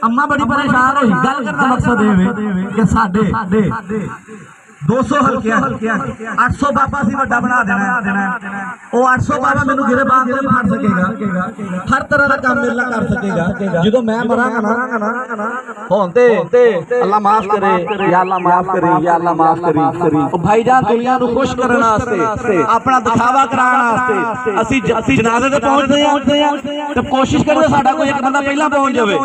अम्मा बड़ी परेशान हुई। गल करना मकसद कि साडे 200 हल्के 800 बाबा सी वड्डा बना देना। वो 800 बाबा मैनू गिरे बांध के फाड़ सकेगा, हर तरह का काम मेरे कर सकेगा। जो मैं मरांगा ना हुण ते अल्लाह माफ करे, या अल्लाह माफ करे, या अल्लाह माफ करी। भाईजान दुनिया नू खुश करने वास्ते, अपना दिखावा कराने वास्ते असि जनाजे ते पहुंचदे हां ते कोशिश करिए साडा कोई एक बंदा पहला पहुंच जावे,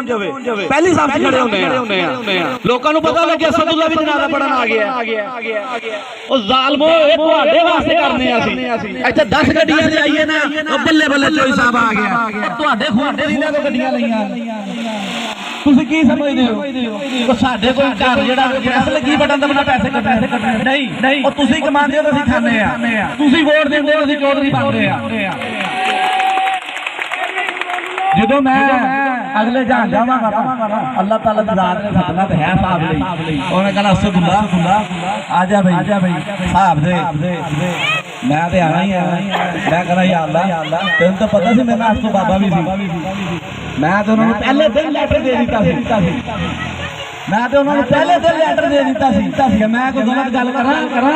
पहली साफ खड़े होने आ। लोकां नू पता लगे असदुल्ला भी जनाजा पढ़न आ गया। ओ जालमो ए तुहाडे वास्ते करने असि ਇੱਥੇ 10 ਗੱਡੀਆਂ ਤੇ ਆਈਏ ਨਾ, ਉਹ ਬੱਲੇ ਬੱਲੇ ਚੋਈ ਸਾਹਿਬ ਆ ਗਿਆ। ਤੁਹਾਡੇ ਖੁਆਡੇ ਦੀ ਨਾ ਕੋ ਗੱਡੀਆਂ ਲਈਆਂ, ਤੁਸੀਂ ਕੀ ਸਮਝਦੇ ਹੋ? ਉਹ ਸਾਡੇ ਕੋਈ ਘਰ ਜਿਹੜਾ ਪ੍ਰੈਸ ਲੱਗੀ ਬਟਨ ਦਬਣਾ ਪੈਸੇ ਕੱਢਣੇ ਨਹੀਂ, ਉਹ ਤੁਸੀਂ ਕਮਾਉਂਦੇ ਹੋ ਤਾਂ ਅਸੀਂ ਖਾਂਦੇ ਆ। ਤੁਸੀਂ ਵੋਟ ਦਿੰਦੇ ਹੋ, ਅਸੀਂ ਚੌਧਰੀ ਬਣਦੇ ਆ। ਜਦੋਂ मैं अगले जहां जावांगा अल्लाह ताला दी रात ने सदना ते है साहब लई, उन्हें कहना असदुल्ला आजा भाई साहब दे, मैं ते आना ही आना। मैं कहना या अल्लाह तेन तो पता सी मेरा आज तो बाबा भी सी, मैं तो उन्होंने पहले दिन लेटर दे दिता सी। मैं तो उन्होंने पहले दिन लेटर दे दिता सी कि मैं कोई गलत गल करा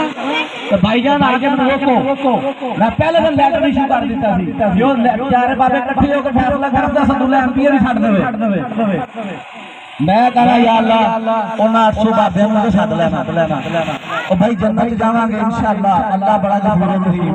तो भाईजान आई के मैं रोको। मैं पहले दिन लेटर इशू कर दिता सी जो चारे बाबे इकट्ठे होकर फैसला करदा असदुल्ला एमपी ही छड्ड देवे। मैं कहना या अल्लाह उन्हां 800 बाबे नूं छड्ड लेना। ओ भाई जन्नत जावांगे इंशाअल्लाह। अल्लाह बड़ा गफूर रहीम।